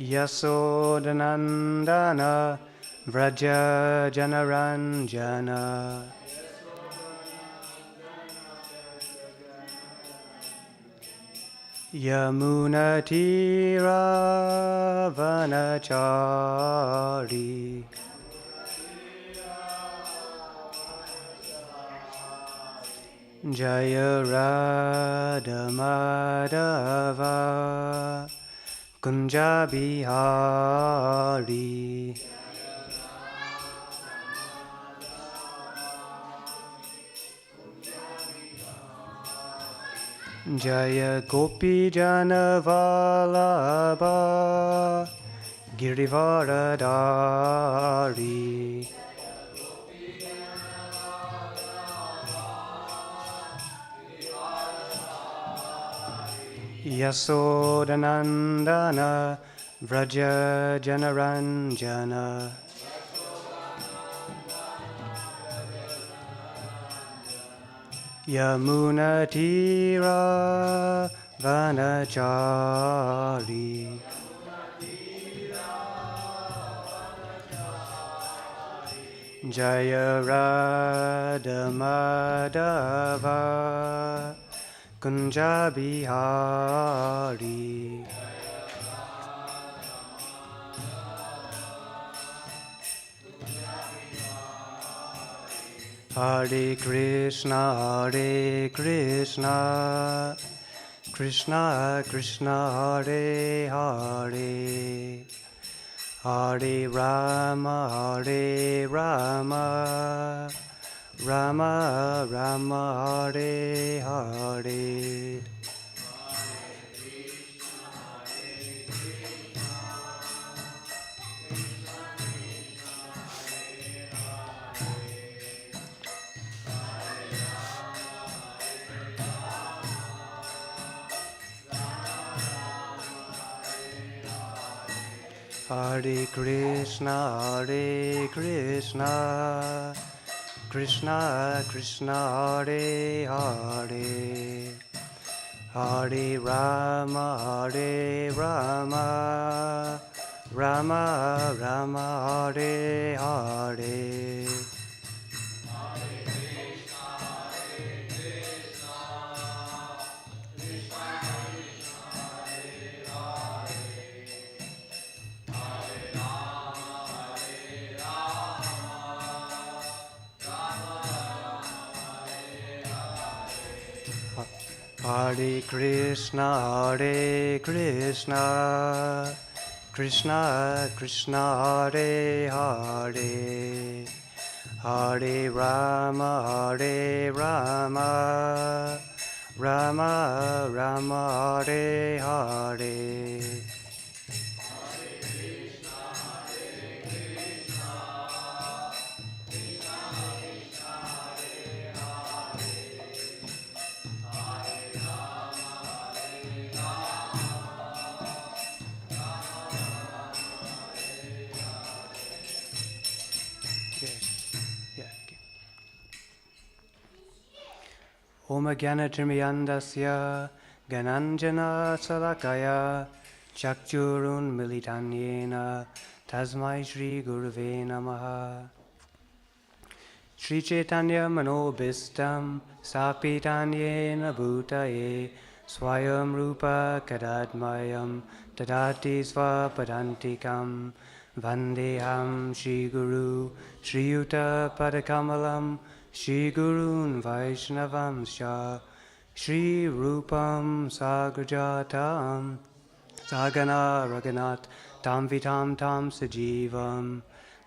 Yasodhanandana Vraja Janaranjana Yamunatira Vanachari Jaya Radha Madhava Kunja Bihari Jaya Gopi Jana Vallabha Girivaradari Yasodhanandana Vraja Janaranjana Yamunatira Vanachari Jaya Radha Madhava Kunja Bihari Hare Krishna Krishna Krishna Hare Hare Hare Rama Rama Rama Hare Hare Hare Krishna Krishna Krishna Hare Hare Hare Rama Rama Rama Hare Hare Hare Krishna Krishna Krishna Hare Hare Hare Rama Rama Rama Hare Hare Om Jnana Tirmiyandasya Gananjana Salakaya Chakchurun Militanyena Tasmai Shri Gurave Namaha Shri Chaitanya Manobhistam Sapitanyena Bhutaye Swayam Rupa Kadadmayam Tadati Svapadantikam Vandeham Shri Guru Shri Yuta Padakamalam Shri Gurun Vaishnavamscha Shri Rupam Sagrajatam Sagana Raghunath Tam Vitam Tam Sajivam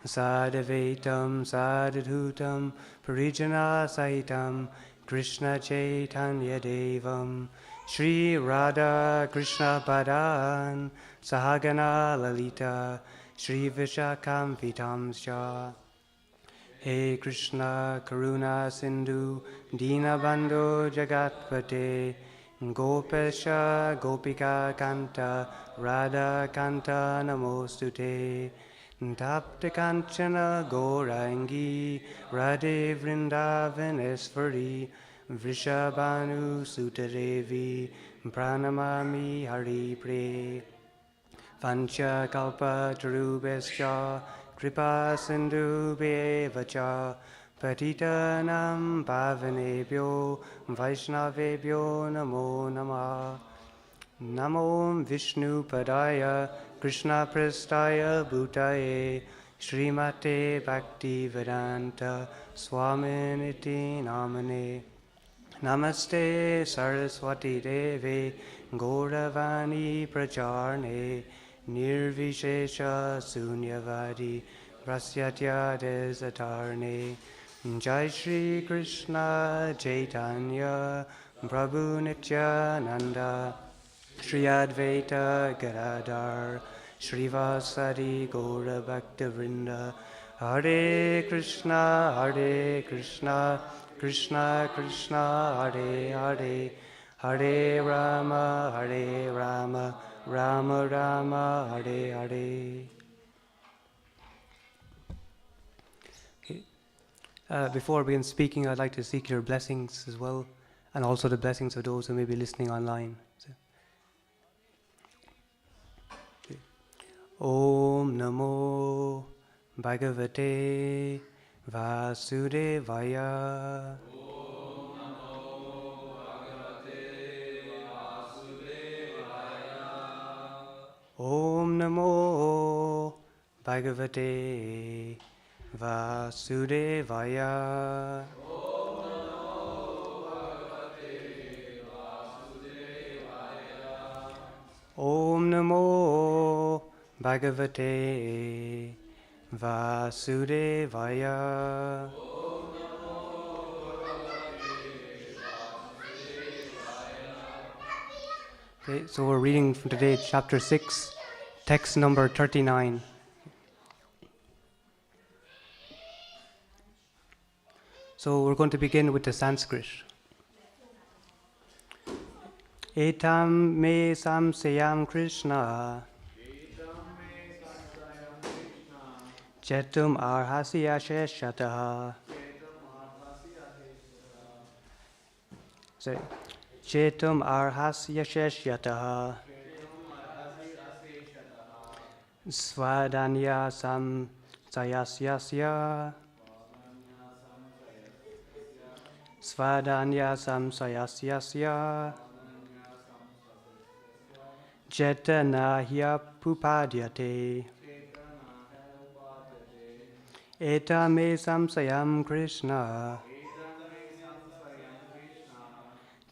Sadavaitam Sadadhutam Parijana Sahitam Krishna Chaitanya Devam Shri Radha Krishna Padan Sahagana Lalita Shri Vishakam Vitamscha He Krishna Karuna Sindhu Dinabandhu Jagatpate Gopesha Gopika Kanta Radha Kanta Namostute Tapta Kanchana Gaurangi Radhe Vrindavaneshwari Vrishabhanu Sutadevi Pranamami Hari Pre Vancha kalpa tarubhescha kripa sindhubheva cha patitanam pavanebhyo vaishnavebhyo namo namah. Namo Vishnu Padaya Krishna Prastaya Bhutaye Srimate Bhaktivedanta Swaminiti Namane. Namaste Saraswati Deve Gauravani Pracharne Nirvishesha Sunyavadi Prasyatya Desatarne. Jai Shri Krishna Chaitanya Prabhu Nityananda Shri Advaita Gadadhar Srivasadi Gaura Bhaktivinoda. Hare Krishna Krishna Krishna Hare Hare, Hare Rama Rama Rama Hare Hare. Before I begin speaking, I'd like to seek your blessings as well, and also the blessings of those who may be listening online. Om Namo Bhagavate Vasudevaya. Om Namo Bhagavate Vasudevaya. Om Namo Bhagavate Vasudevaya. Om Namo Bhagavate Vasudevaya. Om Namo Bhagavate Vasudevaya. Om Namo Bhagavate Vasudevaya. Okay, so we're reading from today chapter 6, text number 39. So we're going to begin with the Sanskrit. Etam me samsayam Krishna Chetum arhasya sheshataha. Sorry. Chetum arhasya sheshyataha. Svadanya sam sayasyasya. Svadanya sam sayasyasya. Chetana hyapupadyate. Eta me samsayam Krishna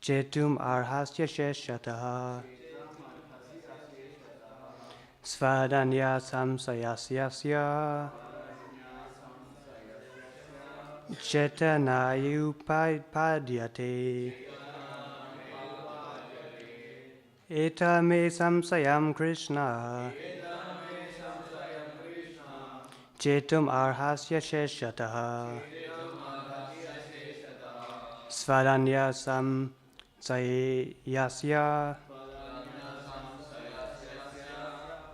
Chetum arhasya sheshyataha. Svadanya samsayasyasya. Chetana upadyate. Eta me samsayam Krishna Chetum arhasya sheshyataha. Svadanya samsayasya.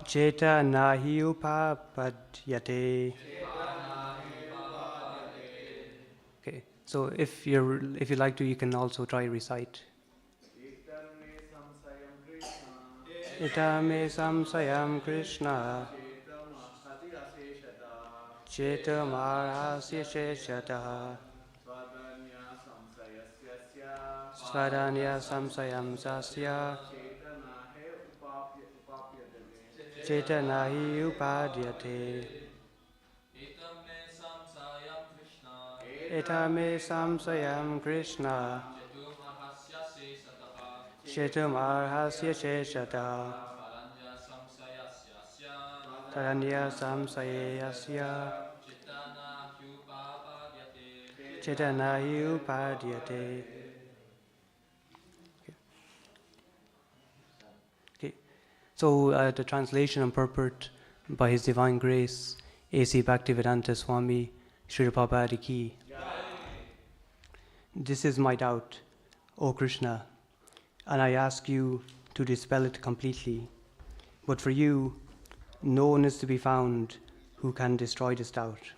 Chetana hi upapadyate. Okay, so if you like to, you can also try recite. Itame samsayam Krishna Chetam arhasya sheshataha. Svadanya samsayam sasya. Chetana hi upadyate. Etame samsayam Krishna Chetum arhasya sheshataha. Taranya samsayasya. Chetana hi upadyate. Okay. So the translation and purport by His Divine Grace, A.C. Bhaktivedanta Swami, Srila Prabhupada Ki. This is my doubt, O Krishna, and I ask you to dispel it completely. But for you, no one is to be found who can destroy this doubt.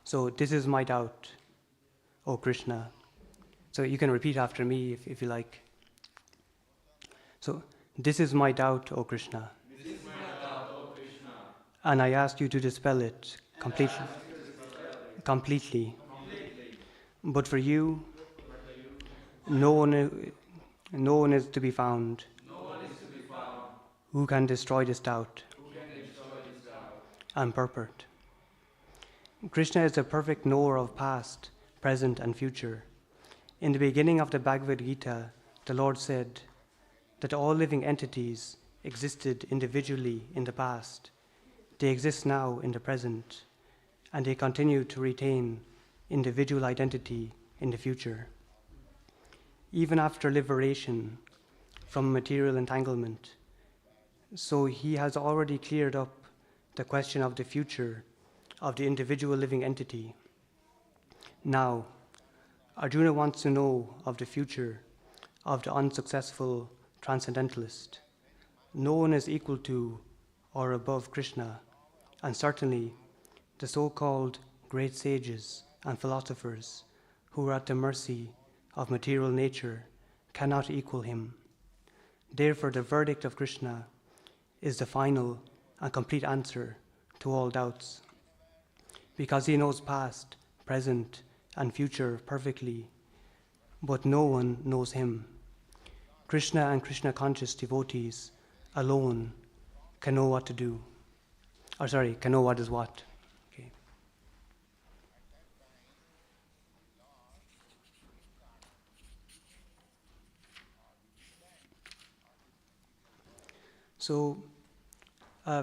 So this is my doubt, O Krishna. So you can repeat after me if you like. So This is my doubt, O Krishna, and I ask you to dispel it completely. But for you, no one is to be found who can destroy this doubt and purport. Krishna is the perfect knower of past, present, and future. In the beginning of the Bhagavad Gita, the Lord said that all living entities existed individually in the past, they exist now in the present, and they continue to retain individual identity in the future. Even after liberation from material entanglement, so he has already cleared up the question of the future of the individual living entity. Now, Arjuna wants to know of the future of the unsuccessful transcendentalist. No one is equal to or above Krishna, and certainly the so-called great sages and philosophers who are at the mercy of material nature cannot equal him. Therefore, the verdict of Krishna is the final and complete answer to all doubts. Because he knows past, present, and future perfectly, but no one knows him. Krishna and Krishna-conscious devotees alone can know what to do. Can know what is what. Okay. So,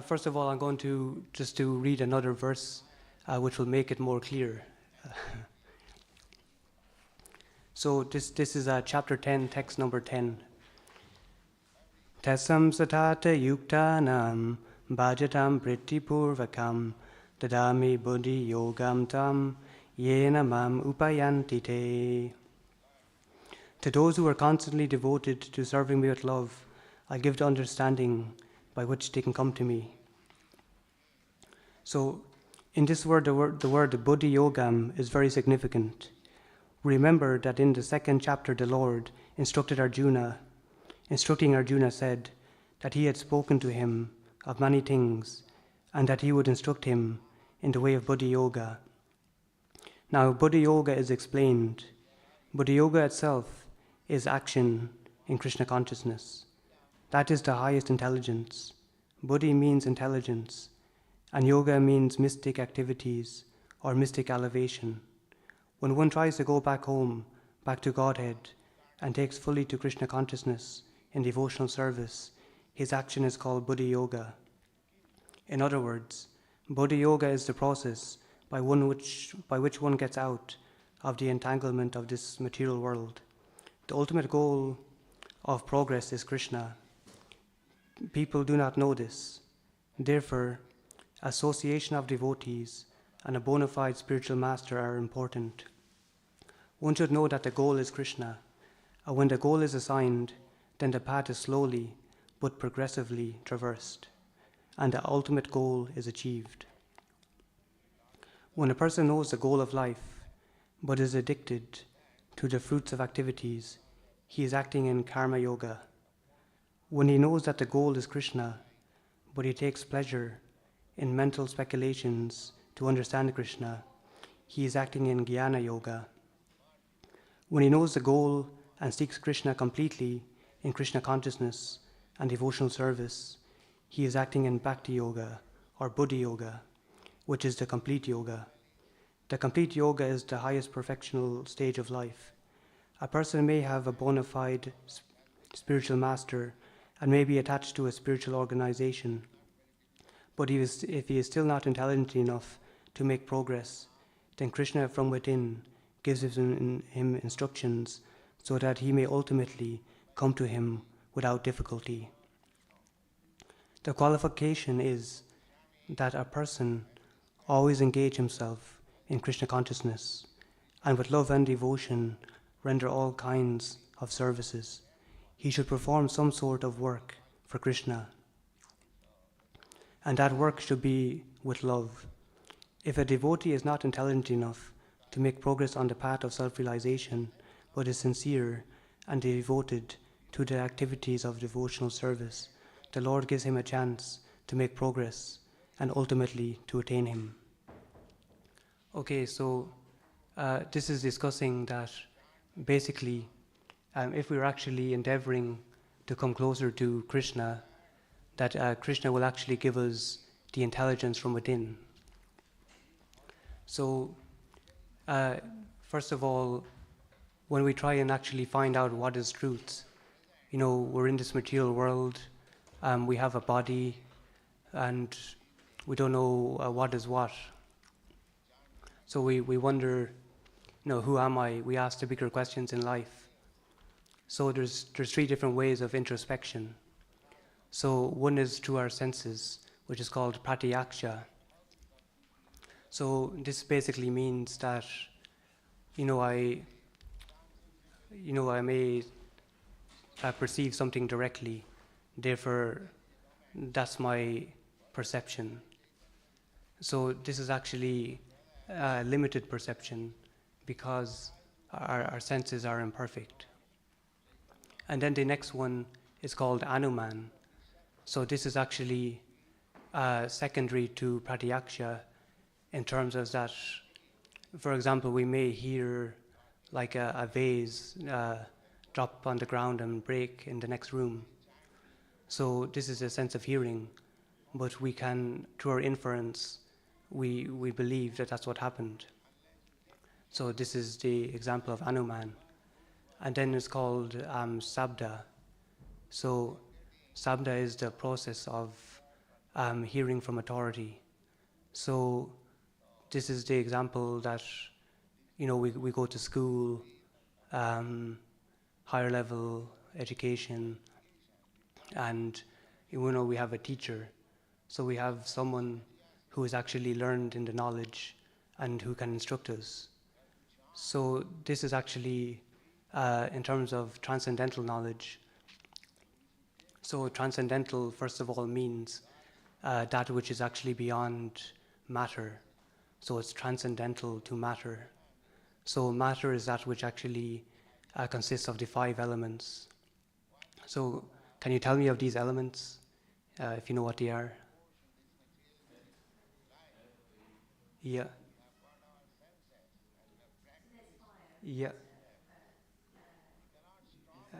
first of all, I'm going to just to read another verse which will make it more clear. So this is chapter 10, text number 10. Tasam satata yuktanam bhajatam pritipurvakam dadami buddhi yogam tam yena mam upayanti te. To those who are constantly devoted to serving me with love, I give the understanding by which they can come to me. So in this word, the word buddhi yogam is very significant. Remember that in the second chapter, the Lord instructing Arjuna said that he had spoken to him of many things and that he would instruct him in the way of buddhi yoga. Now, buddhi yoga is explained. Buddhi yoga itself is action in Krishna consciousness. That is the highest intelligence. Buddhi means intelligence, and yoga means mystic activities or mystic elevation. When one tries to go back home, back to Godhead, and takes fully to Krishna consciousness in devotional service, his action is called buddhi yoga. In other words, buddhi yoga is the process by which one gets out of the entanglement of this material world. The ultimate goal of progress is Krishna. People do not know this. Therefore, association of devotees and a bona fide spiritual master are important. One should know that the goal is Krishna, and when the goal is assigned, then the path is slowly but progressively traversed, and the ultimate goal is achieved. When a person knows the goal of life, but is addicted to the fruits of activities, he is acting in karma yoga. When he knows that the goal is Krishna, but he takes pleasure in mental speculations to understand Krishna, he is acting in jnana yoga. When he knows the goal and seeks Krishna completely in Krishna consciousness and devotional service, he is acting in bhakti yoga or buddhi yoga, which is the complete yoga. The complete yoga is the highest perfectional stage of life. A person may have a bona fide spiritual master and may be attached to a spiritual organization, but if he is still not intelligent enough to make progress, then Krishna from within gives him instructions so that he may ultimately come to him without difficulty. The qualification is that a person always engage himself in Krishna consciousness and with love and devotion render all kinds of services. He should perform some sort of work for Krishna, and that work should be with love. If a devotee is not intelligent enough to make progress on the path of self-realization, but is sincere and devoted to the activities of devotional service, the Lord gives him a chance to make progress and ultimately to attain him. Okay, so this is discussing that basically if we're actually endeavoring to come closer to Krishna, that Krishna will actually give us the intelligence from within. So first of all, when we try and actually find out what is truth, we're in this material world, we have a body, and we don't know what is what. So we wonder, who am I? We ask the bigger questions in life. So there's 3 different ways of introspection. So one is through our senses, which is called pratyaksha. So this basically means that, I may perceive something directly, therefore that's my perception. So this is actually limited perception because our senses are imperfect. And then the next one is called anuman. So this is actually secondary to pratyaksha in terms of that, for example, we may hear like a vase drop on the ground and break in the next room. So this is a sense of hearing, but we can, through our inference, we believe that that's what happened. So this is the example of anuman. And then it's called sabda. So sabda is the process of hearing from authority. So this is the example that, we go to school, higher level education, and we have a teacher. So we have someone who has actually learned in the knowledge and who can instruct us. So this is actually in terms of transcendental knowledge. So transcendental, first of all, means that which is actually beyond matter. So it's transcendental to matter. So matter is that which actually consists of the 5 elements. So can you tell me of these elements, if you know what they are? Yeah. Yeah.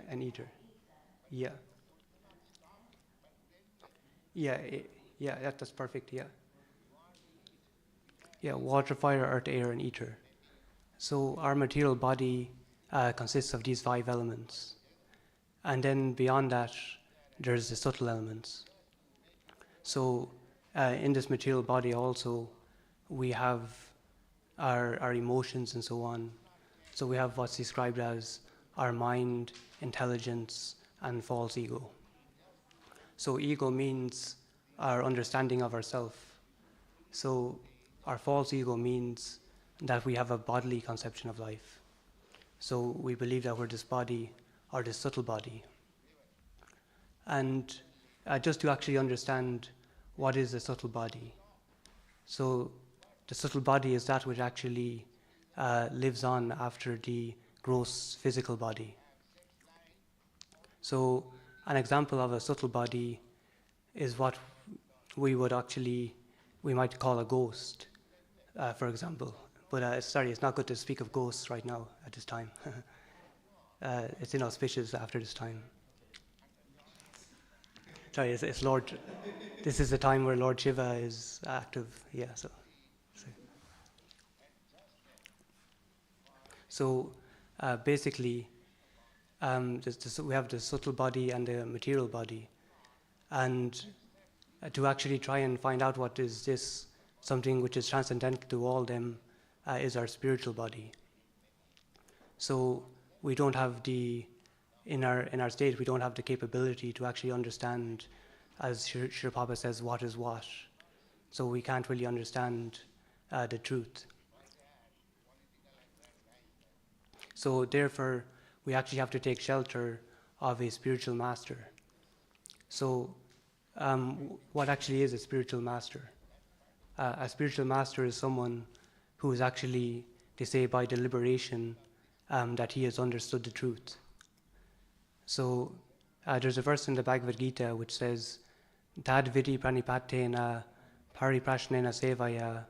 An ether. Yeah. Yeah. Yeah. That's perfect. Yeah. Yeah. Water, fire, earth, air, and ether. So our material body consists of these 5 elements, and then beyond that, there's the subtle elements. So in this material body also, we have our emotions and so on. So we have what's described as our mind, intelligence, and false ego. So ego means our understanding of ourself. So our false ego means that we have a bodily conception of life. So we believe that we're this body or this subtle body. And just to actually understand what is the subtle body. So the subtle body is that which actually lives on after the gross physical body. So an example of a subtle body is what we might call a ghost, for example. But sorry, it's not good to speak of ghosts right now at this time. It's inauspicious after this time. Sorry, it's Lord. This is the time where Lord Shiva is active. Yeah, so basically, we have the subtle body and the material body, and to actually try and find out what is this, something which is transcendental to all them, is our spiritual body. So we don't have in our state, we don't have the capability to actually understand, as Sri Prabhupada says, what is what. So we can't really understand the truth. So therefore, we actually have to take shelter of a spiritual master. So what actually is a spiritual master? A spiritual master is someone who is actually, they say by deliberation, that he has understood the truth. So there's a verse in the Bhagavad Gita which says, Tad vidi pranipatena pariprashnena sevaya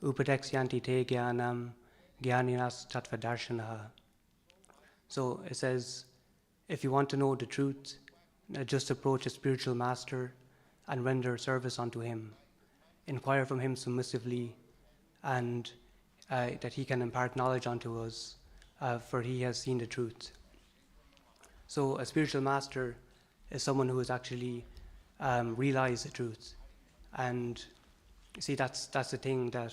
upadekshyanti te jnanam jnaninas tattvadarshanaha. So it says, if you want to know the truth, just approach a spiritual master and render service unto him. Inquire from him submissively, and that he can impart knowledge unto us, for he has seen the truth. So a spiritual master is someone who has actually realized the truth. And see, that's the thing, that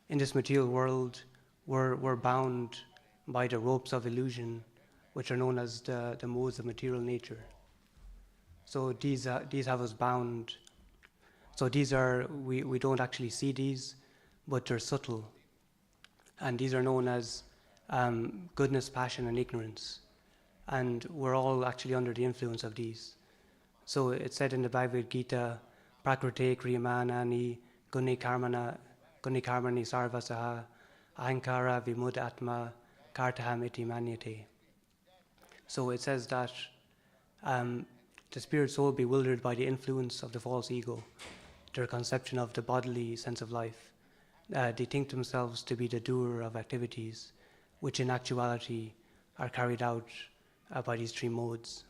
in this material world, we're bound by the ropes of illusion, which are known as the modes of material nature. So these have us bound. So these are, we don't actually see these, but they're subtle. And these are known as goodness, passion, and ignorance. And we're all actually under the influence of these. So it's said in the Bhagavad Gita, Prakrite kriyamanani guni karmani sarvasaha ahankara vimud atma kartaham iti manyate. So it says that the spirit soul, bewildered by the influence of the false ego, their conception of the bodily sense of life, they think themselves to be the doer of activities, which in actuality are carried out by these three modes.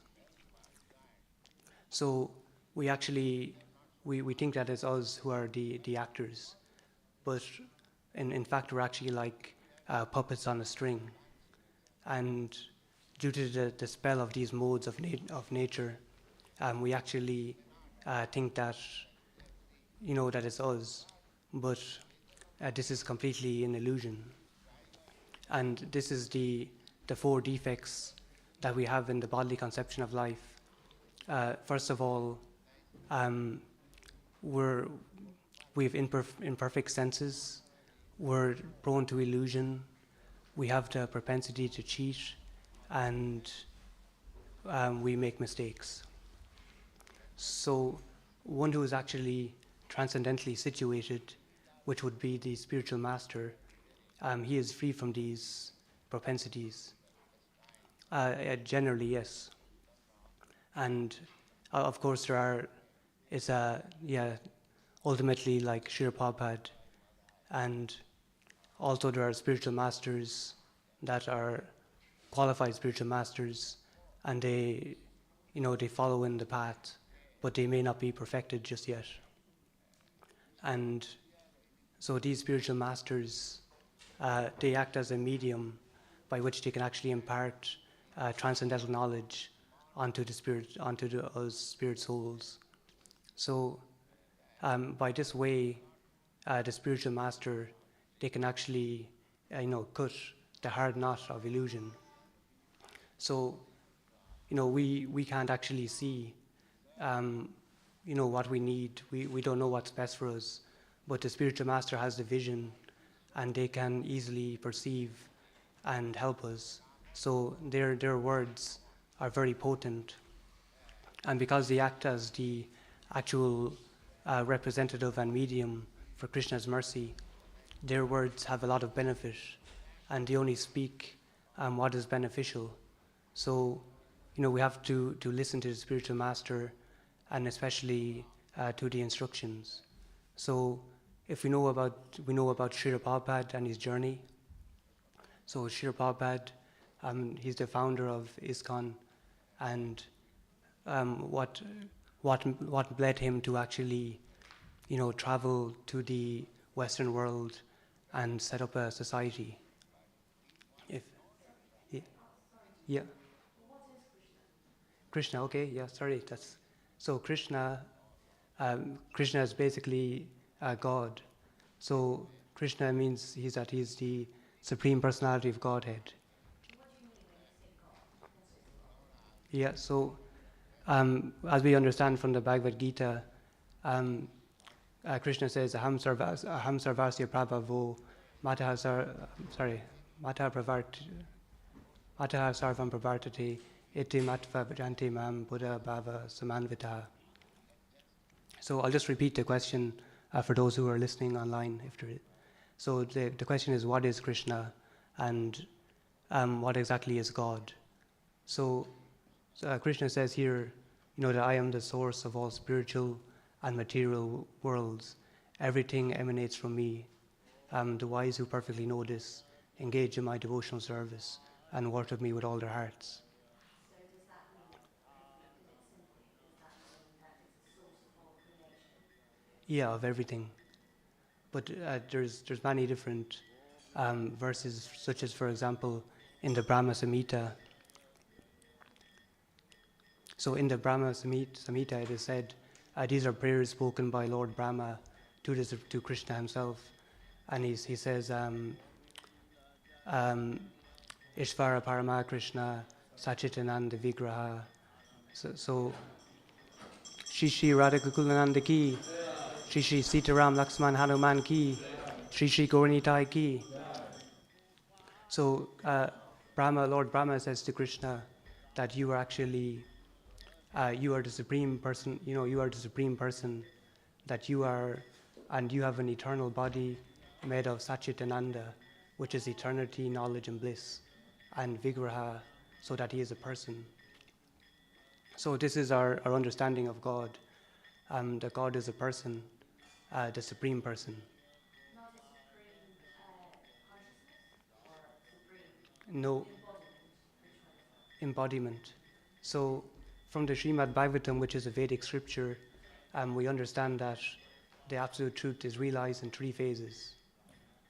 So we actually, we think that it's us who are the actors, but in fact we're actually like puppets on a string. And due to the spell of these modes of nature, we actually think that, that it's us, but this is completely an illusion. And this is the four defects that we have in the bodily conception of life. First of all, we have imperfect senses, we're prone to illusion, we have the propensity to cheat, and we make mistakes. So one who is actually transcendently situated, which would be the spiritual master, he is free from these propensities. Generally, yes. And of course ultimately like Srila Prabhupada, and also there are spiritual masters that are qualified spiritual masters, and they follow in the path, but they may not be perfected just yet. And so these spiritual masters, they act as a medium by which they can actually impart transcendental knowledge onto us spirit souls. So by this way, the spiritual master, they can actually cut the hard knot of illusion. So we can't actually see what we need. We don't know what's best for us, but the spiritual master has the vision, and they can easily perceive and help us. So their words are very potent, and because they act as the actual representative and medium for Krishna's mercy, their words have a lot of benefit, and they only speak what is beneficial. So we have to listen to the spiritual master, and especially to the instructions. So if we know about Srila Prabhupada and his journey. So Srila Prabhupada, he's the founder of ISKCON, and what led him to actually travel to the Western world and set up a society. Yeah. Krishna, okay, yeah, sorry. So Krishna is basically God. So Krishna means he's the Supreme Personality of Godhead. What do you mean when you say God? Yeah, so as we understand from the Bhagavad Gita, Krishna says, Aham sarvasya prabhavo mataha sarvam pravartate iti matva bhajanti mam buddha bhava samanvitaha. So I'll just repeat the question for those who are listening online. So the question is, what is Krishna, and what exactly is God? So So Krishna says here, that I am the source of all spiritual and material worlds. Everything emanates from me. The wise who perfectly know this engage in my devotional service and worship me with all their hearts. So does that mean, if you look at it simply, does that mean that it's the source of all creation? Yeah, of everything. But there's many different verses, such as, for example, in the Brahma Samhita. So in the Brahma Samhita, it is said, these are prayers spoken by Lord Brahma to Krishna himself. And he says, Ishvara Parama Krishna Sachitananda Vigraha. So Shri Shri Radhakakulananda ki, Shri Shri Sitaram Laxman Hanuman ki, Shri Shri Gauranitai ki. So Lord Brahma says to Krishna that you are actually, you are the supreme person, you are the supreme person, that you are, and you have an eternal body made of Satchitananda, which is eternity, knowledge and bliss, and Vigraha, so that he is a person. So this is our understanding of God, that God is a person, the supreme person. Not a supreme consciousness or supreme No embodiment? Which one is that? embodiment. So from the Srimad Bhagavatam, which is a Vedic scripture, we understand that the absolute truth is realized in three phases.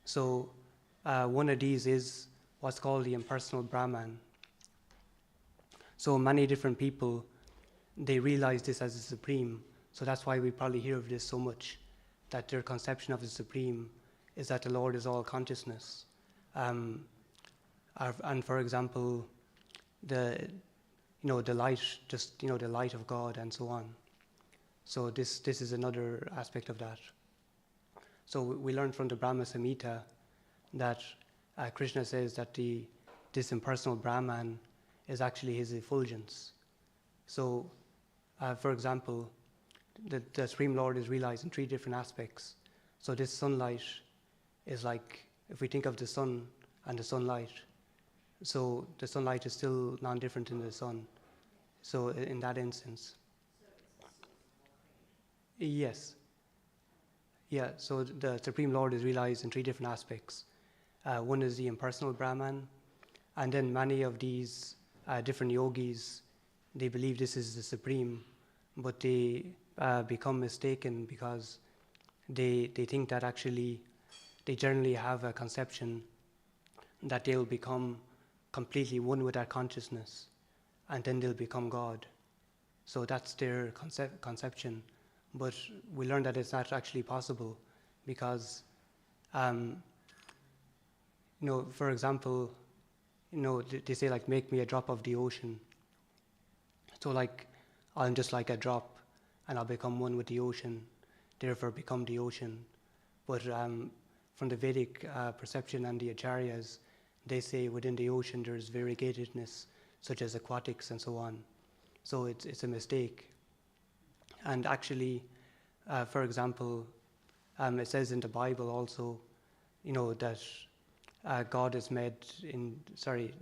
So one of these is what's called the impersonal Brahman. So many different people, they realize this as the supreme. So that's why we probably hear of this so much, that their conception of the supreme is that the Lord is all consciousness. And for example, the light, just the light of God and so on. So this is another aspect of that. So we learn from the Brahma Samhita that Krishna says that this impersonal Brahman is actually his effulgence. So, for example, the Supreme Lord is realized in three different aspects. So this sunlight is like, if we think of the sun and the sunlight, so the sunlight is still non-different in the sun. So in that instance. So it's the source of all creation? Yes. Yeah, so the Supreme Lord is realized in three different aspects. One is the impersonal Brahman, and then many of these different yogis, they believe this is the Supreme, but they become mistaken because they think that actually they generally have a conception that they'll become completely one with that consciousness, and then they'll become God. So that's their conception. But we learned that it's not actually possible because, for example, they say like, make me a drop of the ocean. So like, I'm just like a drop and I'll become one with the ocean, therefore become the ocean. But from the Vedic perception and the acharyas, they say within the ocean there's variegatedness, such as aquatics and so on. So it's a mistake. And actually, for example, it says in the Bible also, that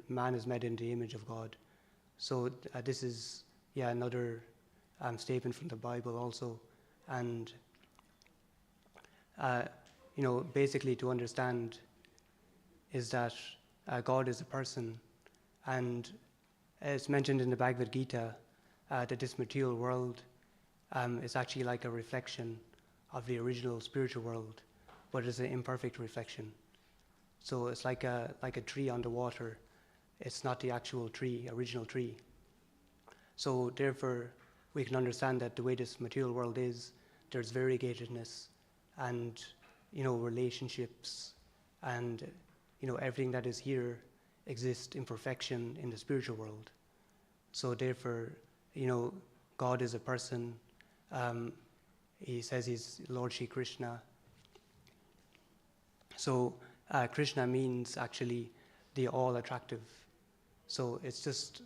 man is made in the image of God. So this is, another statement from the Bible also. And, basically to understand is that God is a person. And it's mentioned in the Bhagavad Gita that this material world is actually like a reflection of the original spiritual world, but it's an imperfect reflection. So it's like a tree on the water. It's not the actual tree, original tree. So therefore, we can understand that the way this material world is, there's variegatedness and, relationships and, everything that is here exists in perfection in the spiritual world. So therefore, God is a person. He says he's Lord Shri Krishna. So Krishna means actually the all attractive. So it's just,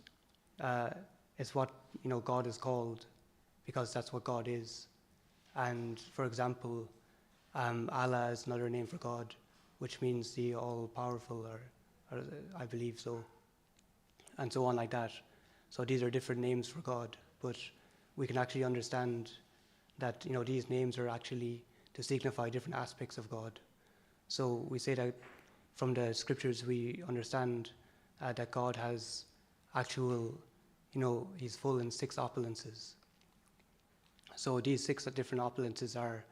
it's what, God is called because that's what God is. And for example, Allah is another name for God, which means the all powerful, or I believe so, and so on like that. So these are different names for God, but we can actually understand that these names are actually to signify different aspects of God. So we say that from the scriptures we understand that God has actual, he's full in 6 opulences. So these 6 different opulences are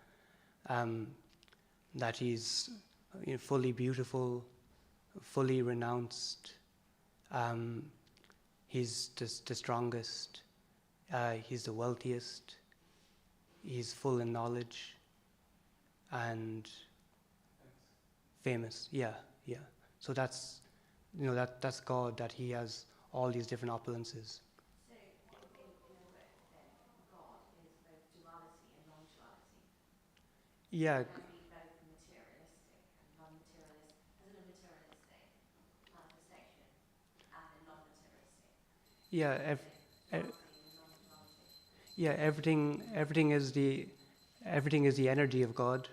that he's fully beautiful, fully renounced, he's the strongest, he's the wealthiest, he's full in knowledge, and famous. Yeah. So that's that's God, that he has all these different opulences. So, in a word, then, God is both duality and non-duality. Yeah. It can be both materialistic and non-materialistic, as in a materialistic manifestation and a non-materialistic. Yeah. Duality and non-duality. Yeah. Everything is the energy of God.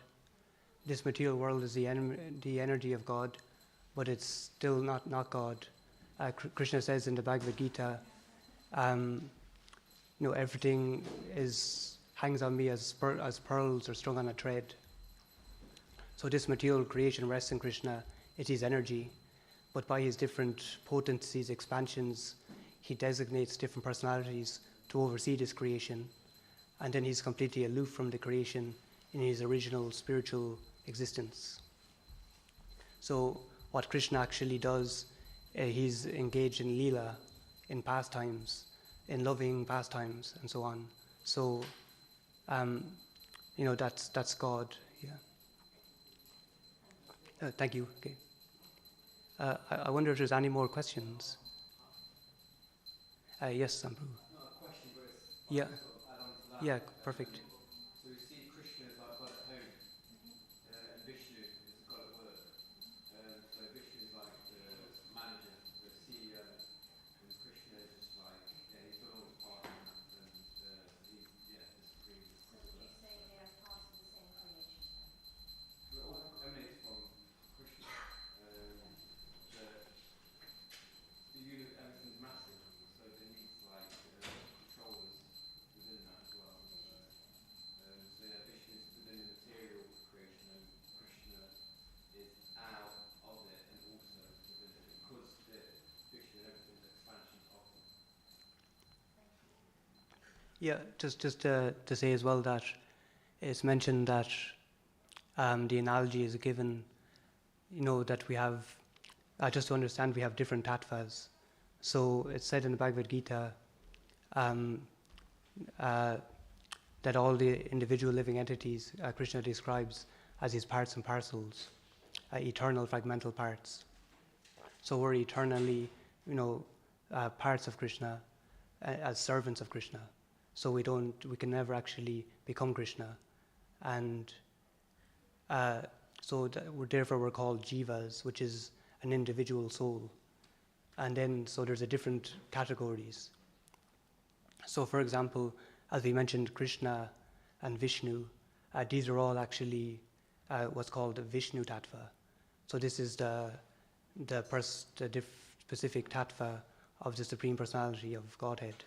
This material world is the energy of God, but it's still not God. Krishna says in the Bhagavad Gita, everything hangs on me as pearls are strung on a thread. So this material creation rests in Krishna. It is energy, but by his different potencies, expansions, he designates different personalities to oversee this creation, and then he's completely aloof from the creation in his original spiritual existence. So what Krishna actually does, he's engaged in lila, in pastimes, in loving pastimes, and so on. So, that's God. Yeah. Thank you. Okay. I wonder if there's any more questions. Yes, Sambhu. Not a question, but it's Yeah. sort of add on to that. Yeah. Perfect. So we see Krishna as like God at home, and Vishnu is the God at work. So Vishnu is like the manager, the CEO, and Krishna is just like, he's done all his part in that, and he's the supreme. So would you say they are parts of the same creation then? It all emanates from Krishna. Everything's massive, so there needs like controllers within that as well. So yeah, Vishnu is within the material creation, and Krishna is out of it, and also within it, because Vishnu and everything is expansion of them. Yeah. Just to say as well that it's mentioned that the analogy is given, that we have, just to understand, we have different tattvas. So it's said in the Bhagavad Gita that all the individual living entities Krishna describes as his parts and parcels, eternal fragmental parts. So we're eternally, parts of Krishna, as servants of Krishna. So we can never actually become Krishna, and therefore we're called jivas, which is an individual soul. And then, so there's a different categories. So for example, as we mentioned, Krishna and Vishnu, these are all actually what's called the Vishnu Tattva. So this is the specific Tattva of the Supreme Personality of Godhead.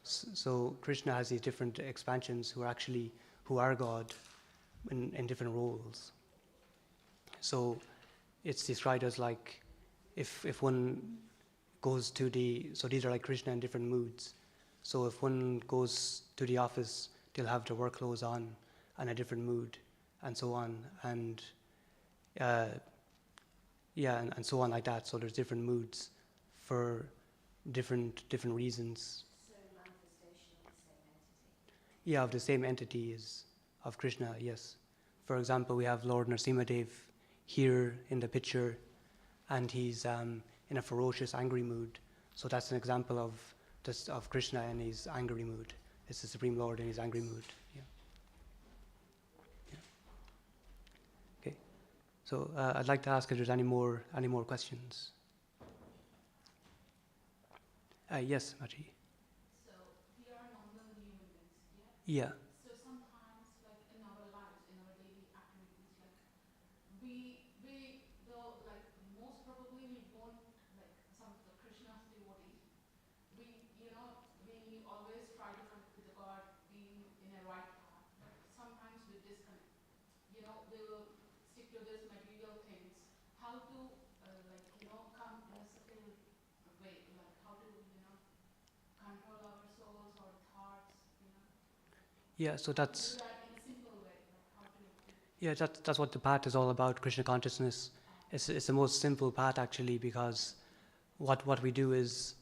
So Krishna has these different expansions who are God in different roles. So it's described as like if one goes to so these are like Krishna in different moods. So if one goes to the office, they'll have their work clothes on and a different mood, and so on, and and so on like that. So there's different moods for different reasons. So manifestation of the same entity? Yeah, of the same entity is of Krishna, yes. For example, we have Lord Nrsimhadev here in the picture, and he's in a ferocious, angry mood. So that's an example of Krishna in his angry mood. It's the Supreme Lord in his angry mood. Yeah. Okay. So I'd like to ask if there's any more questions. Yes, Maji. So we are normal human beings, Yeah. So sometimes, like in our lives, in our daily activities, like we though like most probably we won't like some of the Krishna's devotees. We to these material things, how to come in a subtle way, like how to control our souls or thoughts, Yeah, so do that's that in a simple way, like how to. yeah, that's what the path is all about. Krishna consciousness. It's the most simple path actually, because what we do is,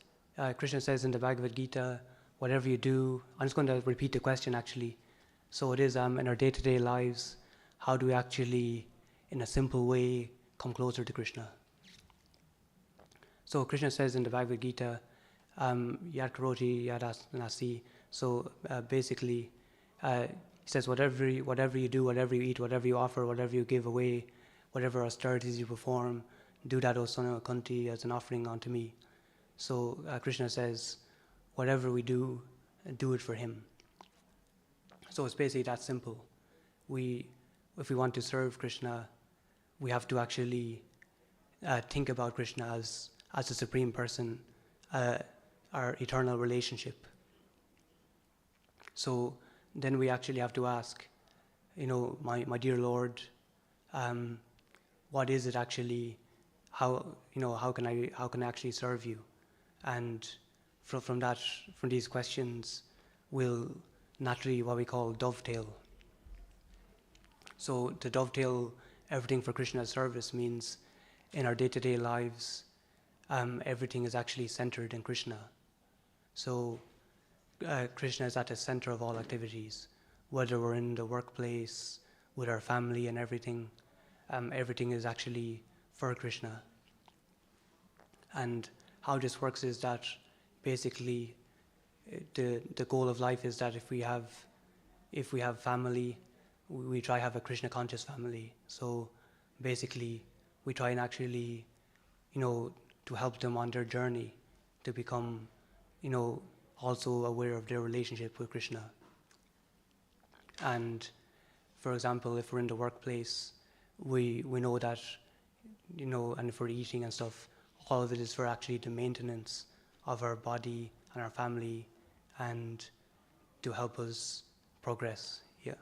Krishna says in the Bhagavad Gita, whatever you do. I'm just going to repeat the question actually. So it is in our day-to-day lives, how do we actually, in a simple way, come closer to Krishna? So Krishna says in the Bhagavad Gita, Yad karoti yad nasi. So basically, he says whatever you do, whatever you eat, whatever you offer, whatever you give away, whatever austerities you perform, do that, O son of Kunti, as an offering unto me. So Krishna says, whatever we do it for him. So it's basically that simple. If we want to serve Krishna, we have to actually think about Krishna as the supreme person, our eternal relationship. So then we actually have to ask, my dear Lord, what is it actually? How can I actually serve you? And from these questions, we'll naturally what we call dovetail. So to dovetail everything for Krishna's service means in our day-to-day lives, everything is actually centered in Krishna. So Krishna is at the center of all activities, whether we're in the workplace, with our family and everything. Everything is actually for Krishna. And how this works is that basically the goal of life is that if we have family, we try to have a Krishna conscious family. So basically we try and actually to help them on their journey to become also aware of their relationship with Krishna. And for example, if we're in the workplace, we know that and if we're eating and stuff, all of it is for actually the maintenance of our body and our family and to help us progress. Yeah.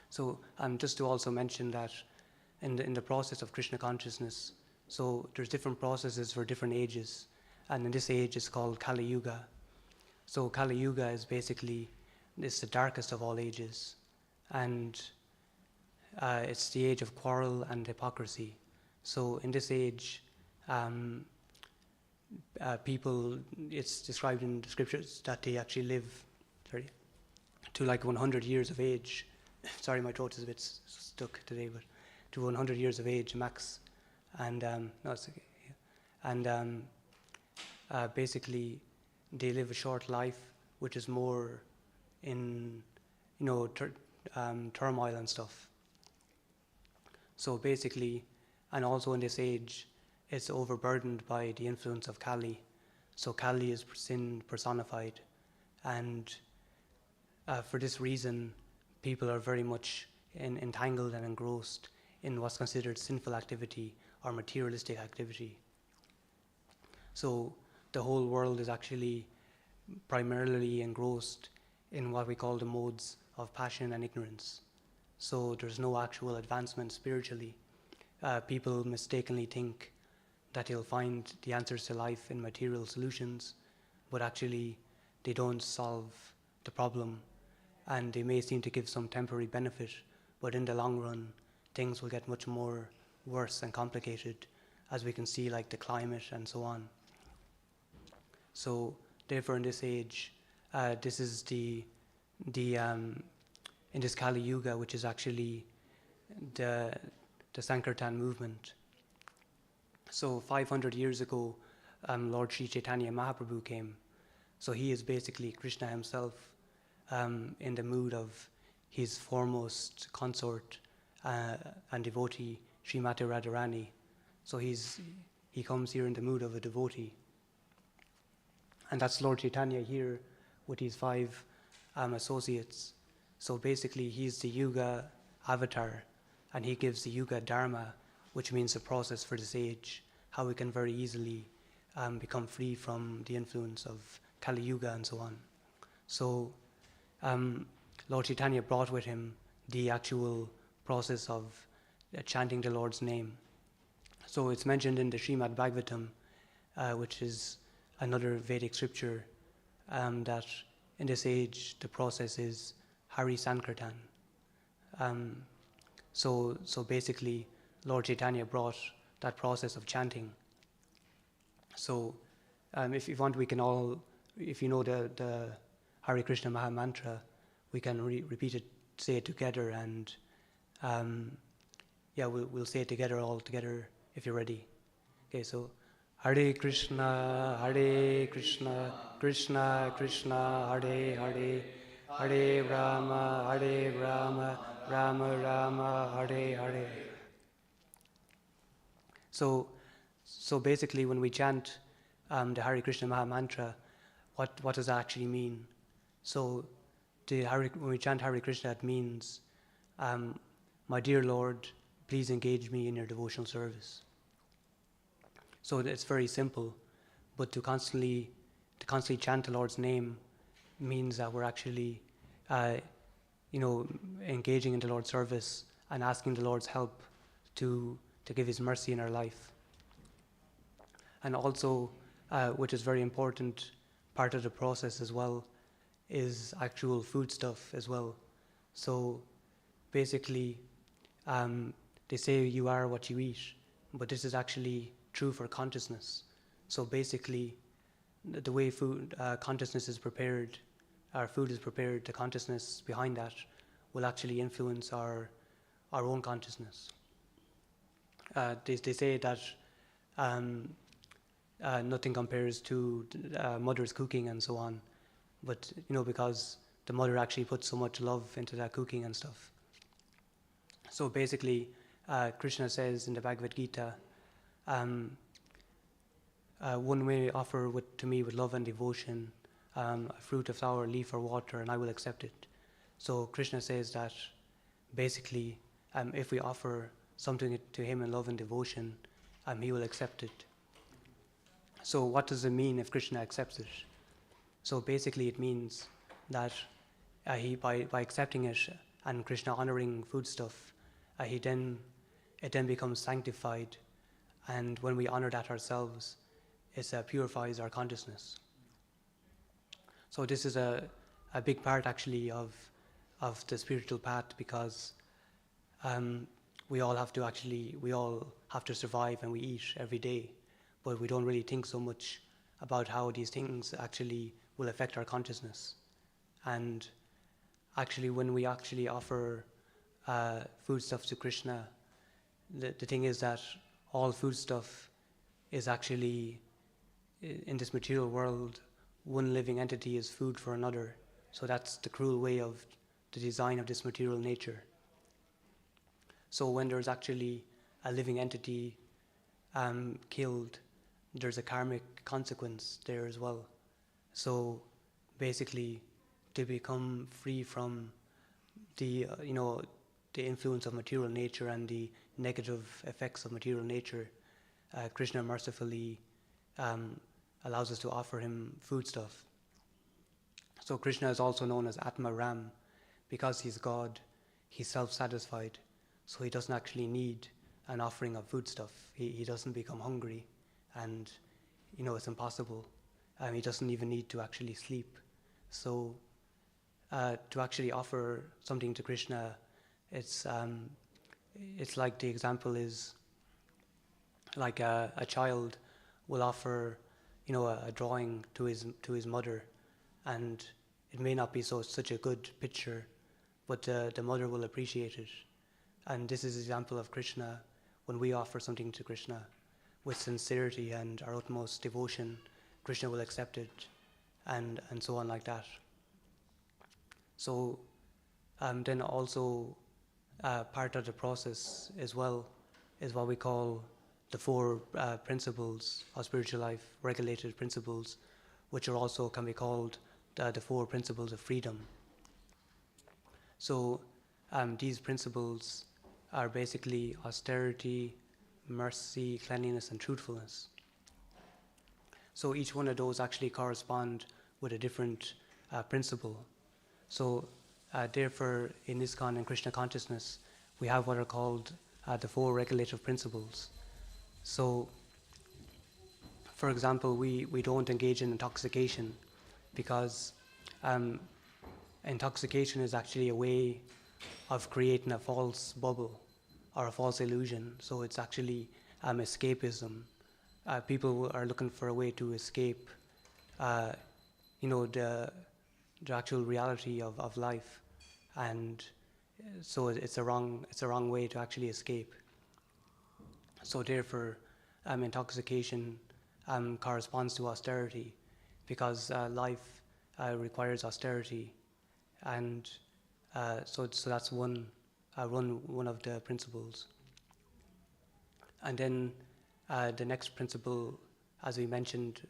So just to also mention that in the process of Krishna consciousness, so there's different processes for different ages, and in this age it's called Kali Yuga. So Kali Yuga is basically it's the darkest of all ages, and it's the age of quarrel and hypocrisy. So in this age, people, it's described in the scriptures that they actually live to like 100 years of age. Sorry, my throat is a bit stuck today, but to 100 years of age max. And no, it's okay. Yeah. And basically, they live a short life, which is more in turmoil and stuff. So basically, and also in this age, it's overburdened by the influence of Kali. So Kali is sin personified, and for this reason, people are very much entangled and engrossed in what's considered sinful activity or materialistic activity. So the whole world is actually primarily engrossed in what we call the modes of passion and ignorance. So there's no actual advancement spiritually. People mistakenly think that they'll find the answers to life in material solutions, but actually they don't solve the problem, and they may seem to give some temporary benefit, but in the long run things will get much more worse and complicated, as we can see, like the climate and so on. So therefore in this age, this is the in this Kali Yuga, which is actually the Sankirtan movement. So 500 years ago, Lord Sri Chaitanya Mahaprabhu came. So he is basically Krishna himself, in the mood of his foremost consort and devotee, Srimati Radharani. So he comes here in the mood of a devotee. And that's Lord Chaitanya here with his 5 associates. So basically he's the Yuga avatar, and he gives the Yuga Dharma, which means the process for this age, how we can very easily become free from the influence of Kali Yuga and so on. So Lord Chaitanya brought with him the actual process of chanting the Lord's name. So it's mentioned in the Srimad Bhagavatam, which is another Vedic scripture, that in this age the process is Hari Sankirtan. So basically, Lord Chaitanya brought that process of chanting. So if you want, we can all, if you know the Hare Krishna Maha Mantra, we can repeat it, say it together, and we'll say it together, all together, if you're ready. Okay, so Hare Krishna, Krishna Krishna, Hare Hare, Hare Rama, Rama Rama, Hare Hare. So basically, when we chant the Hare Krishna Maha Mantra, what does that actually mean? So when we chant Hare Krishna, it means, my dear Lord, please engage me in your devotional service. So it's very simple, but to constantly chant the Lord's name means that we're actually, engaging in the Lord's service and asking the Lord's help to give His mercy in our life. And also, which is very important, part of the process as well, is actual food stuff as well. So basically, they say you are what you eat, but this is actually true for consciousness. So basically, the way consciousness is prepared, our food is prepared, the consciousness behind that will actually influence our own consciousness. They say that nothing compares to mother's cooking and so on, but because the mother actually puts so much love into that cooking and stuff. So basically, Krishna says in the Bhagavad Gita, one may offer to me with love and devotion a fruit, a flower, a leaf, or water, and I will accept it. So Krishna says that basically, if we offer something to Him in love and devotion, He will accept it. So what does it mean if Krishna accepts it? So basically, it means that He, by accepting it and Krishna honoring foodstuff, it then becomes sanctified, and when we honor that ourselves, it purifies our consciousness. So this is a big part actually of the spiritual path, because we all have to survive, and we eat every day, but we don't really think so much about how these things actually will affect our consciousness. And actually, when we actually offer foodstuff to Krishna, the thing is that all foodstuff is actually, in this material world, one living entity is food for another. So that's the cruel way of the design of this material nature. So when there's actually a living entity killed, there's a karmic consequence there as well. So basically, to become free from the influence of material nature and the negative effects of material nature, Krishna mercifully allows us to offer Him foodstuff. So Krishna is also known as Atma Ram, because He's God, He's self-satisfied, so He doesn't actually need an offering of foodstuff. He doesn't become hungry, and it's impossible. He doesn't even need to actually sleep. So to actually offer something to Krishna, it's like, the example is like a child will offer a drawing to his mother, and it may not be such a good picture, but the mother will appreciate it. And this is an example of Krishna. When we offer something to Krishna with sincerity and our utmost devotion, Krishna will accept it, and so on like that. So then also part of the process as well is what we call the four principles of spiritual life, regulated principles, which are also can be called the four principles of freedom. So these principles are basically austerity, mercy, cleanliness, and truthfulness. So each one of those actually correspond with a different principle. So therefore, in ISKCON and Krishna consciousness, we have what are called the four regulative principles. So, for example, we don't engage in intoxication because um, intoxication is actually a way of creating a false bubble or a false illusion. So it's actually escapism. People are looking for a way to escape, the actual reality of life, and so it's a wrong way to actually escape. So therefore, intoxication corresponds to austerity, because life requires austerity, and so that's one of the principles. And then the next principle, as we mentioned,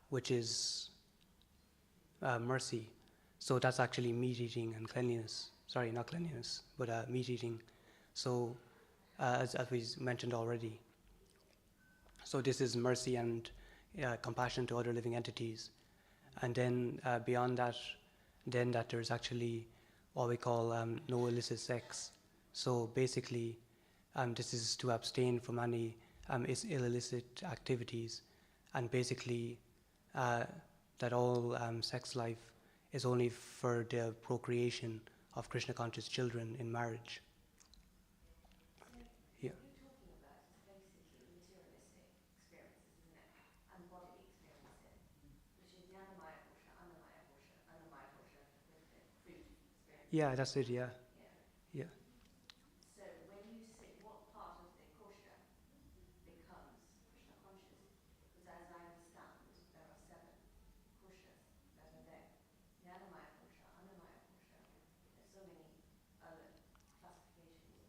which is mercy. So that's actually meat eating and cleanliness. Sorry, not cleanliness, but meat eating. So as we mentioned already. So this is mercy and compassion to other living entities. And then beyond that, then that there's actually what we call no illicit sex. So basically, this is to abstain from any illicit activities, and basically that all sex life is only for the procreation of Krishna conscious children in marriage. Yeah. What you're talking about is basically materialistic experiences, isn't it? And bodily experiences, which is the Annamaya Kosha, Annamaya Kosha, Annamaya Kosha, with the food experience. Yeah, that's it. Yeah. Yeah. Yeah. So when you say what part of the kosha becomes Krishna conscious, because as I understand, there are 7 koshas that are there. Jnanamaya kosha, Annamaya kosha, there's so many other classifications.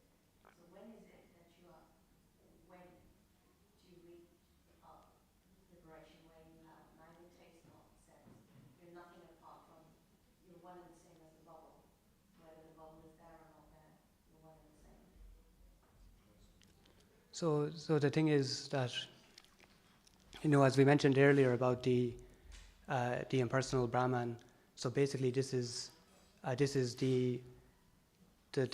So when is it that when do you reach liberation, where you have neither taste nor sense? You're nothing apart from, you're one and the same as the bubble. Whether the bubble is there or not there, you're one and the same. So the thing is that, as we mentioned earlier about the impersonal Brahman. So basically, this is the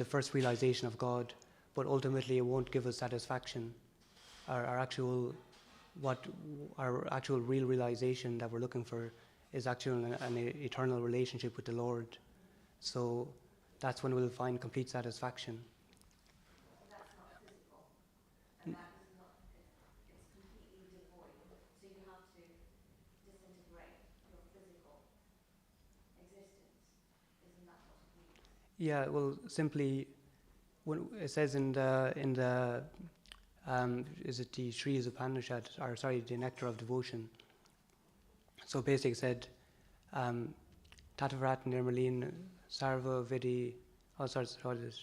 first realization of God, but ultimately it won't give us satisfaction. Our actual real realization that we're looking for is actually an eternal relationship with the Lord. So that's when we'll find complete satisfaction. That's not physical, and that is not, it's completely devoid. So you have to disintegrate your physical existence. Isn't that what it means? Yeah, well, simply when it says in the is it the Sri Upanishad, or sorry, the Nectar of Devotion. So basically said, Tatavarat Nirmalin Sarva Vidi, all sorts of it.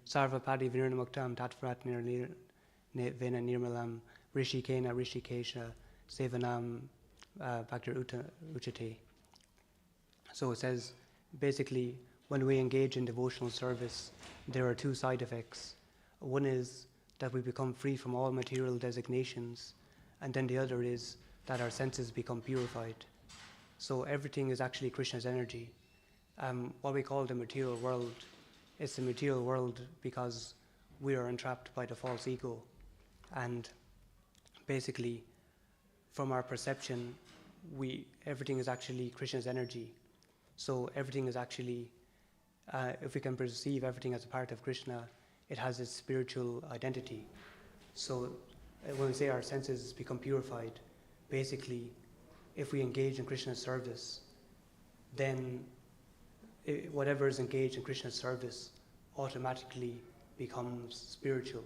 Sarva Padi Vinurnamuktam Tatavarat Vena Nirmalam Rishikena Rishikesha Sevanam Bhaktir Uchate. So it says, basically, when we engage in devotional service, there are 2 side effects. One is that we become free from all material designations, and then the other is that our senses become purified. So everything is actually Krishna's energy. What we call the material world, it's the material world because we are entrapped by the false ego. And basically, from our perception, everything is actually Krishna's energy. So everything is actually, if we can perceive everything as a part of Krishna, it has its spiritual identity. So when we say our senses become purified, basically, if we engage in Krishna's service, then whatever is engaged in Krishna's service automatically becomes spiritual.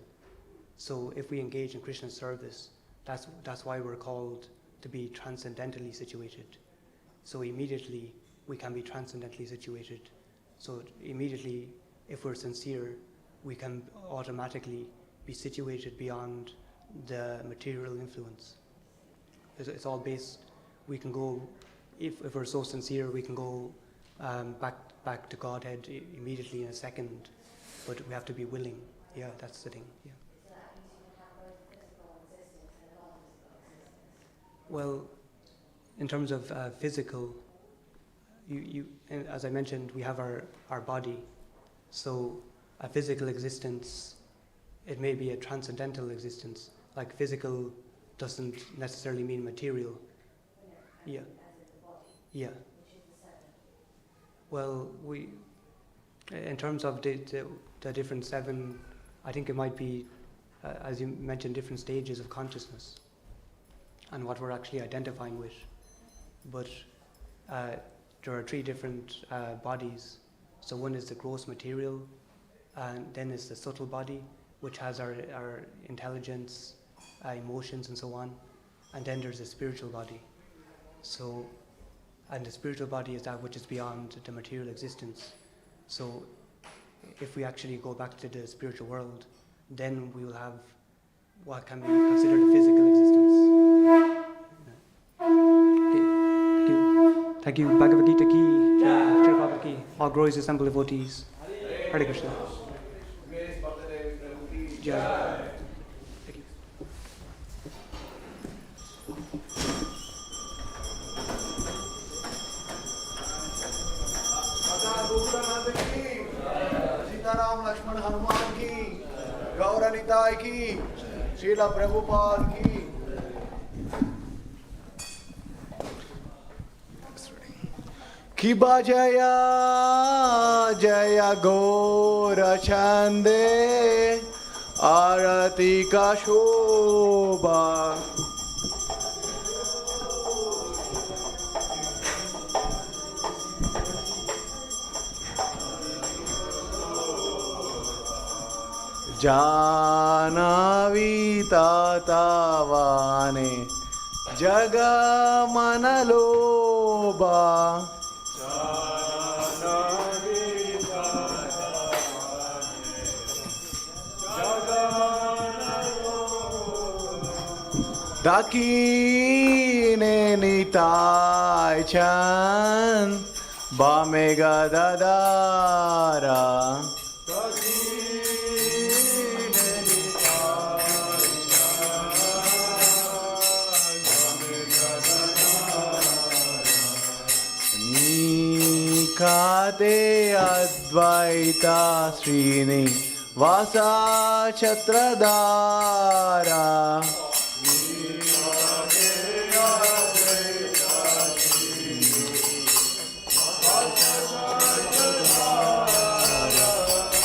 So if we engage in Krishna's service, that's why we're called to be transcendentally situated. So immediately we can be transcendently situated. So immediately, if we're sincere, we can automatically be situated beyond the material influence. It's all based. We can go, if we're so sincere, we can go back to Godhead immediately in a second, but we have to be willing. Yeah, that's the thing. Yeah. So that means you can have both physical existence and non-physical existence. Well, in terms of physical, and as I mentioned, we have our body. So a physical existence, it may be a transcendental existence. Like physical doesn't necessarily mean material. Yeah. Yeah. Well, in terms of the different seven, I think it might be, as you mentioned, different stages of consciousness and what we're actually identifying with. But there are three different bodies. So one is the gross material, and then is the subtle body, which has our intelligence, emotions, and so on. And then there's the spiritual body. So, and the spiritual body is that which is beyond the material existence. So if we actually go back to the spiritual world, then we will have what can be considered a physical existence. Okay, thank you. Bhagavad Gita ki, Jai Prabhupada ki, all glories assembled devotees. Hare Krishna. Jai. Thank you. Sitaram Lakshman Hanuman की, गौर निताय की, श्रीला प्रभुपाद की। कि बजया जय गौर छंदे आरती का शोभा। जानावी तातावाने जग मनलोबा। दाकीने निताय चन बामे गदादारा। खाते अद्वैता श्रीनि वासा छत्रधारा।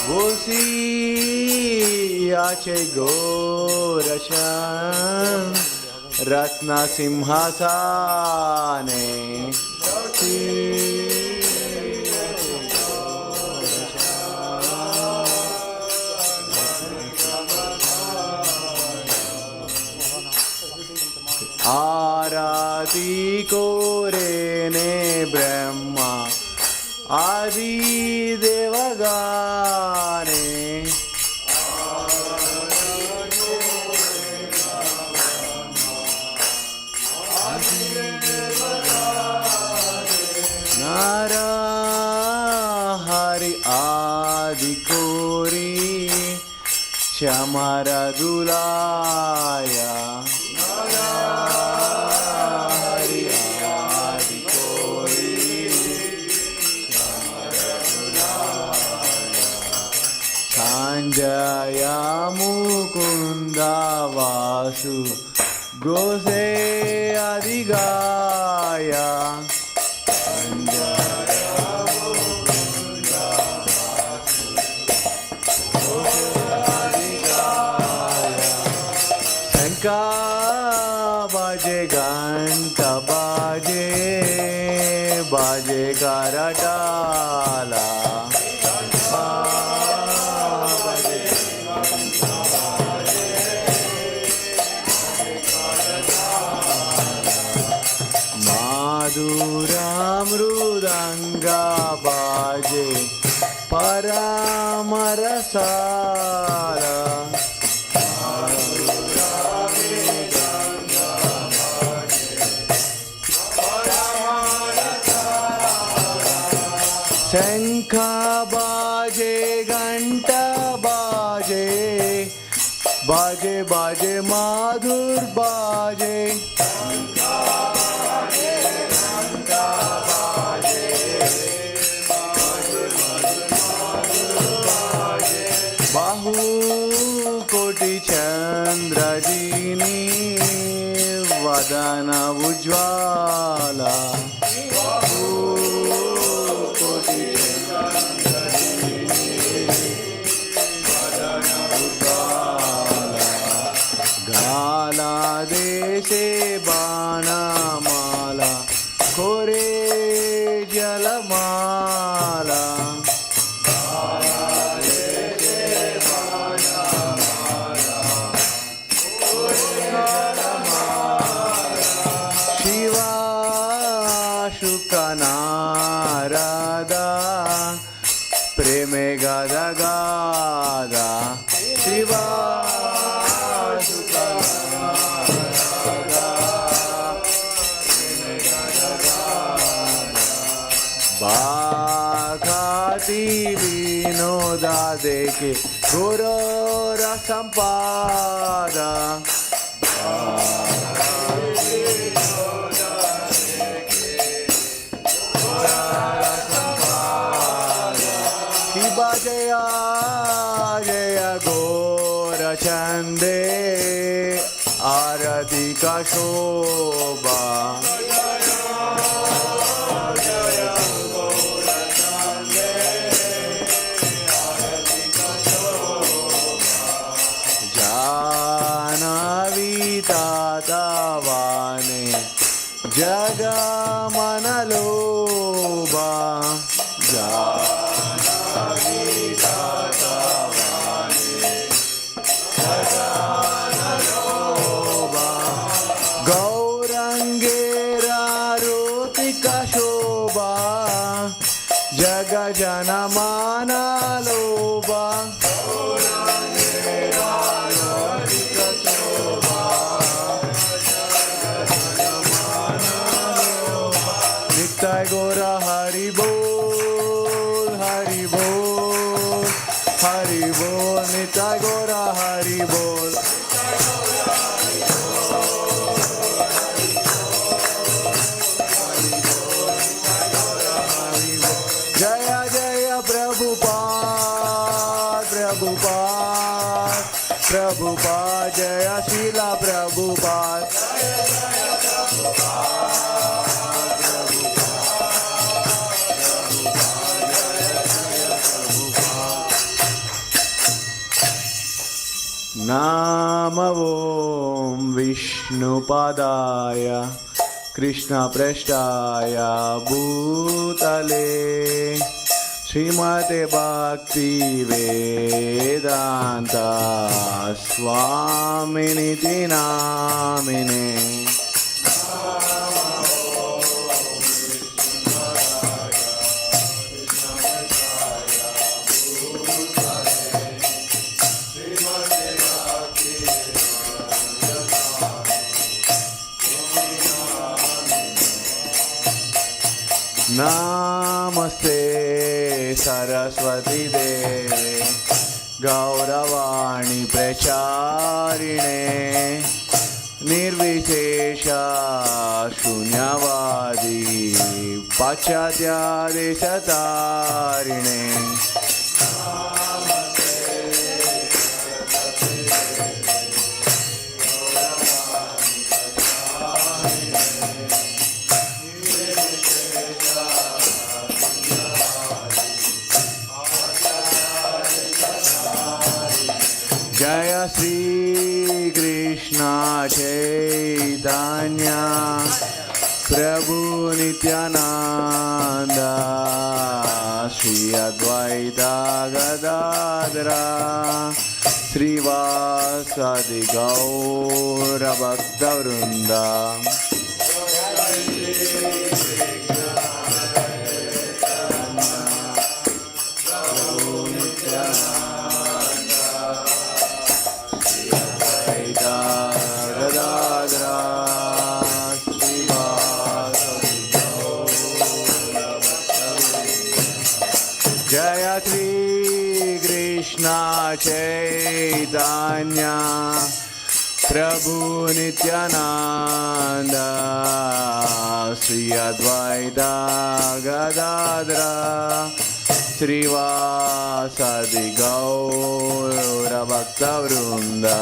बोसी आचे गोरशन रत्न सिंहासने। आरती कोरेने ब्रह्मा आदि देवगाने। नर हरि आदि कोरी श्यामर दुलाया। संजया मुकुंद वासु गोसे अधिगाया। शंका बाजे घंटा बाजे बाजे करटाला। मृदंगा बाजे परामरसारा। शंख बाजे घंटा बाजे बाजे बाजे माधुर बाजे। कोटि चंद्र जिनी वदन उज्ज्वला कोटि चंद्र गाला देशे बाणमाला खोरे जलमाला शिवा शुकनारदा प्रेमे गादा गादा शिवा बाखाती विनोदा देखे गुरो रसंपादा शिवा जया जय घोर चंदे आरती का शोभा तातावाने जगमनलोभा जानवी तातावाने जगमनलोभा गौरंगेरारुतिका शोभा जग जनमानलोभा गौरा हरि बोल हरि बोल हरि बोल निताय गौरा हरि बोल जय जय प्रभुपाद प्रभुपाद प्रभुपाद जय शीला प्रभुपाद नाम विष्णुपादाय कृष्णप्रेष्ठाय भूतले श्रीमते भक्तिवेदांत स्वामिनिति नामिने नमस्ते सरस्वती देवे गौरवाणी प्रचारिणे निर्विशेष शून्यवादी पाश्चात्यादेशतारिणे जय श्री कृष्ण चैतन्य प्रभु नित्यानंद श्री अद्वैत गदाधर श्रीवासादि गौर भक्तवृंद जय श्री कृष्ण चैतन्य प्रभु Nityanand Shri Advaita Gadadhar Srivasadi Gaura Bhakta Vrinda